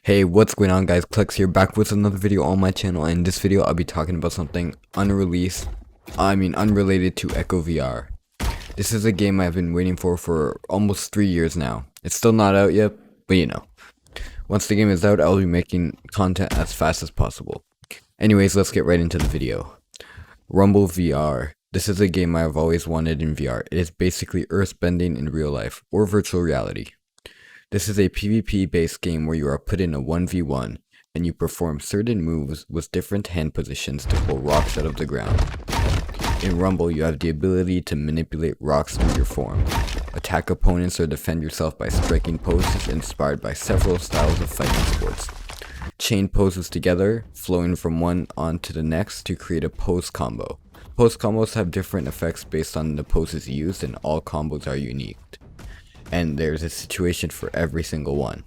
Hey, what's going on guys? Clex here, back with another video on my channel, and in this video I'll be talking about something unrelated to Echo VR. This is a game I've been waiting for almost 3 years now. It's still not out yet, but once the game is out, I'll be making content as fast as possible. Anyways, let's get right into the video. Rumble VR. This is a game I've always wanted in VR. It is basically earthbending in real life, or virtual reality. This is a PvP based game where you are put in a 1v1 and you perform certain moves with different hand positions to pull rocks out of the ground. In Rumble, you have the ability to manipulate rocks through your form, attack opponents or defend yourself by striking poses inspired by several styles of fighting sports. Chain poses together, flowing from one onto the next to create a pose combo. Pose combos have different effects based on the poses used, and all combos are unique. And there's a situation for every single one.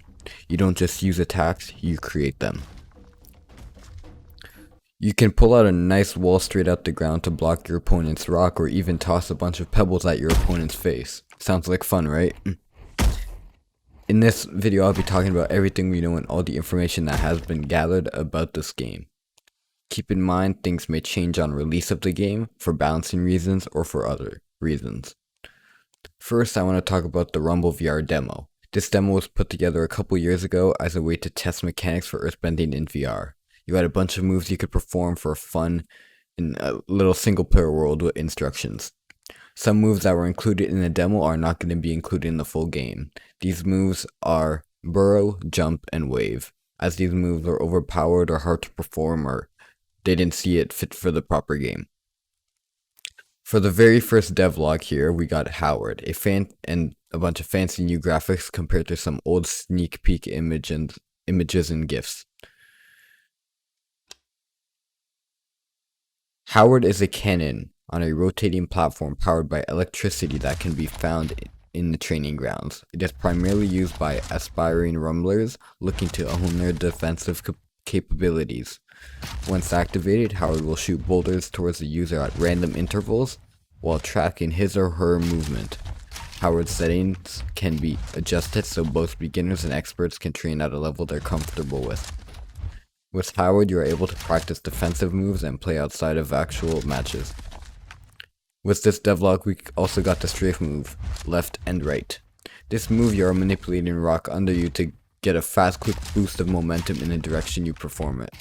You don't just use attacks, you create them. You can pull out a nice wall straight out the ground to block your opponent's rock, or even toss a bunch of pebbles at your opponent's face. Sounds like fun, right? In this video, I'll be talking about everything we know and all the information that has been gathered about this game. Keep in mind, things may change on release of the game, for balancing reasons or for other reasons. First, I want to talk about the Rumble VR demo. This demo was put together a couple years ago as a way to test mechanics for earthbending in VR. You had a bunch of moves you could perform for fun in a little single player world with instructions. Some moves that were included in the demo are not going to be included in the full game. These moves are burrow, jump, and wave, as these moves are overpowered or hard to perform, or they didn't see it fit for the proper game. For the very first devlog here, we got Howard, a fan and a bunch of fancy new graphics compared to some old sneak peek images and GIFs. Howard is a cannon on a rotating platform powered by electricity that can be found in the training grounds. It is primarily used by aspiring rumblers looking to hone their defensive capabilities. Once activated, Howard will shoot boulders towards the user at random intervals while tracking his or her movement. Howard's settings can be adjusted so both beginners and experts can train at a level they're comfortable with. With Howard, you are able to practice defensive moves and play outside of actual matches. With this devlog, we also got the strafe move, left and right. This move, you are manipulating rock under you to get a fast, quick boost of momentum in the direction you perform it.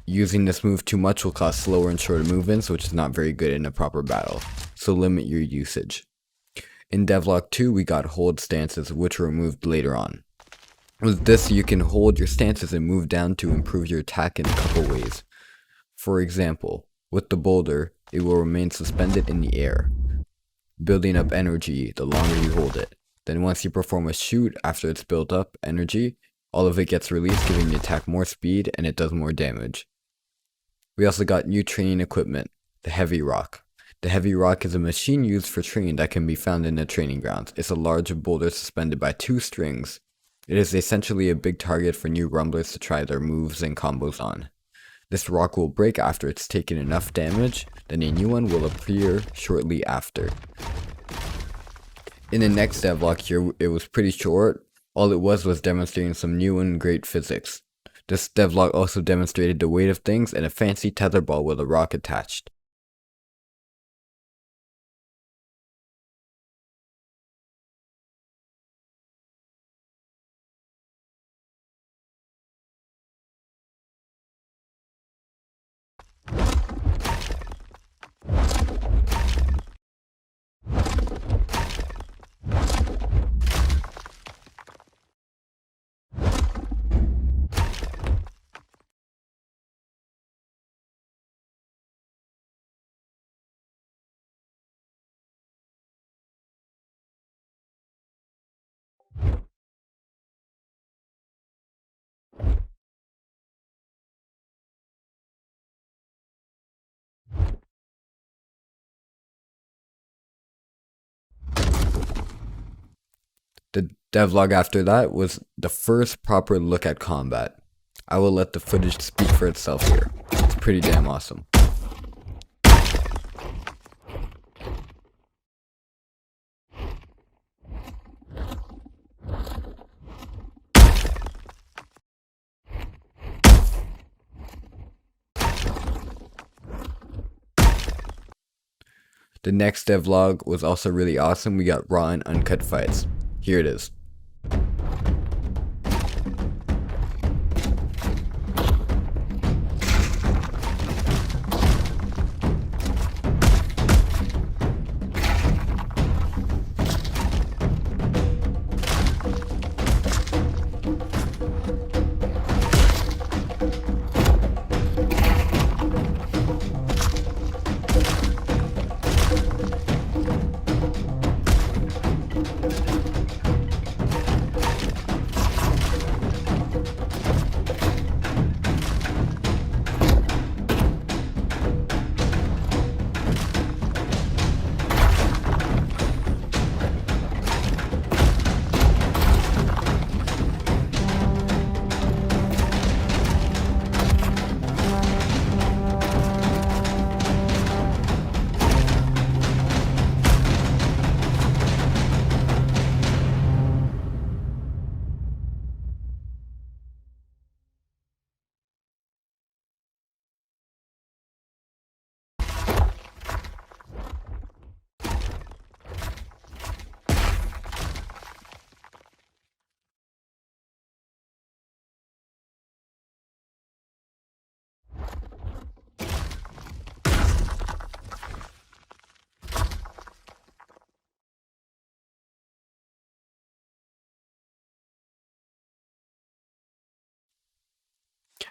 Using this move too much will cause slower and shorter movements, which is not very good in a proper battle, so limit your usage. In devlog 2, we got hold stances, which were removed later on. With this, you can hold your stances and move down to improve your attack in a couple ways. For example, with the boulder, it will remain suspended in the air, building up energy the longer you hold it. Then once you perform a shoot after it's built up energy, all of it gets released, giving the attack more speed and it does more damage. We also got new training equipment, the Heavy Rock. The Heavy Rock is a machine used for training that can be found in the training grounds. It's a large boulder suspended by 2 strings. It is essentially a big target for new rumblers to try their moves and combos on. This rock will break after it's taken enough damage, then a new one will appear shortly after. In the next devlog here, it was pretty short. All it was demonstrating some new and great physics. This devlog also demonstrated the weight of things and a fancy tetherball with a rock attached. The devlog after that was the first proper look at combat. I will let the footage speak for itself here. It's pretty damn awesome. The next devlog was also really awesome. We got raw and uncut fights. Here it is.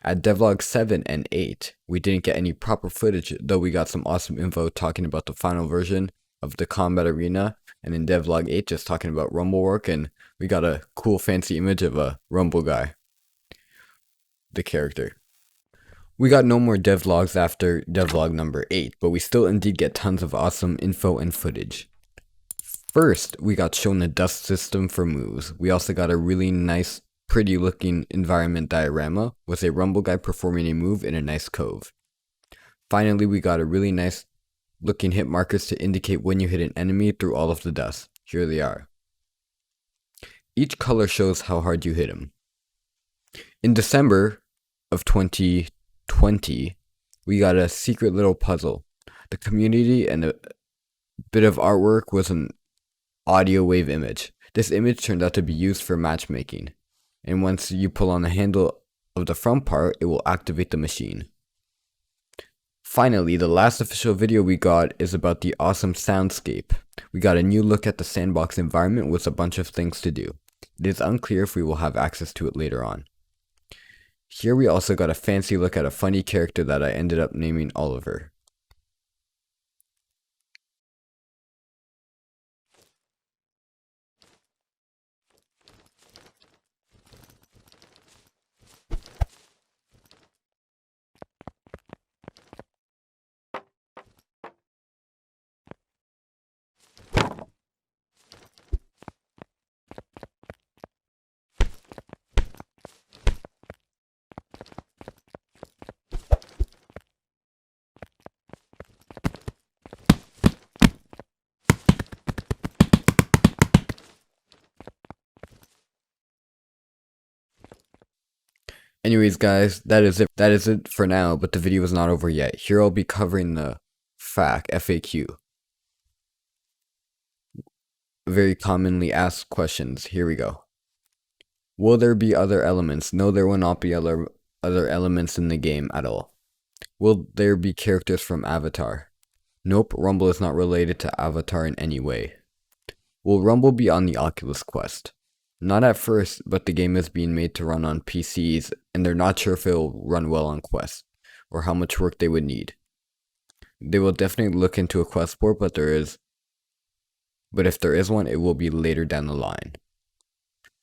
At devlog 7 and 8, we didn't get any proper footage, though we got some awesome info talking about the final version of the combat arena, and in devlog 8 just talking about rumble work, and we got a cool fancy image of a rumble guy, the character. We got no more devlogs after devlog number 8, but we still indeed get tons of awesome info and footage. First, we got shown the dust system for moves. We also got a really nice, pretty looking environment diorama with a rumble guy performing a move in a nice cove. Finally, we got a really nice looking hit markers to indicate when you hit an enemy through all of the dust. Here they are. Each color shows how hard you hit him. In December of 2020, we got a secret little puzzle. The community and a bit of artwork was an audio wave image. This image turned out to be used for matchmaking, and once you pull on the handle of the front part, it will activate the machine. Finally, the last official video we got is about the awesome soundscape. We got a new look at the sandbox environment with a bunch of things to do. It is unclear if we will have access to it later on. Here we also got a fancy look at a funny character that I ended up naming Oliver. Anyways guys, that is it for now, but the video is not over yet. Here I'll be covering the FAQ. Very commonly asked questions. Here we go. Will there be other elements? No, there will not be other elements in the game at all. Will there be characters from Avatar? Nope, Rumble is not related to Avatar in any way. Will Rumble be on the Oculus Quest? Not at first, but the game is being made to run on PCs, and they're not sure if it will run well on Quest, or how much work they would need. They will definitely look into a Quest port, but if there is one, it will be later down the line.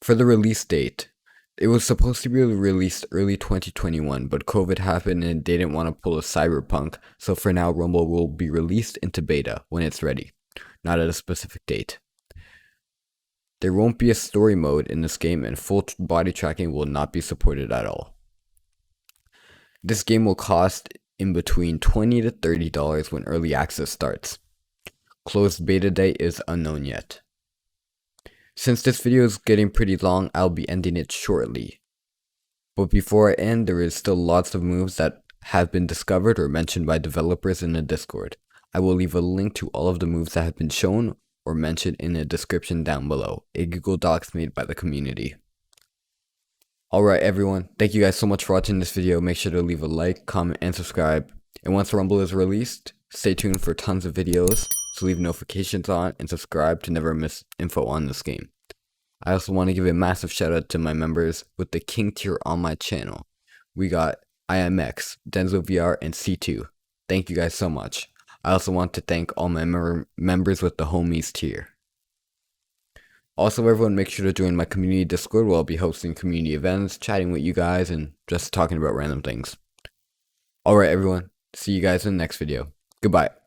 For the release date, it was supposed to be released early 2021, but COVID happened and they didn't want to pull a Cyberpunk, so for now Rumble will be released into beta when it's ready, not at a specific date. There won't be a story mode in this game, and full body tracking will not be supported at all. This game will cost in between $20 to $30 when early access starts. Closed beta date is unknown yet. Since this video is getting pretty long, I'll be ending it shortly. But before I end, there is still lots of moves that have been discovered or mentioned by developers in the Discord. I will leave a link to all of the moves that have been shown or mentioned in the description down below, a Google Docs made by the community. Alright everyone, thank you guys so much for watching this video. Make sure to leave a like, comment, and subscribe. And once Rumble is released, stay tuned for tons of videos, so leave notifications on and subscribe to never miss info on this game. I also want to give a massive shout out to my members with the King tier on my channel. We got IMX, Denzo VR, and C2. Thank you guys so much. I also want to thank all my members with the Homies tier. Also, everyone, make sure to join my community Discord where I'll be hosting community events, chatting with you guys, and just talking about random things. Alright everyone, see you guys in the next video. Goodbye.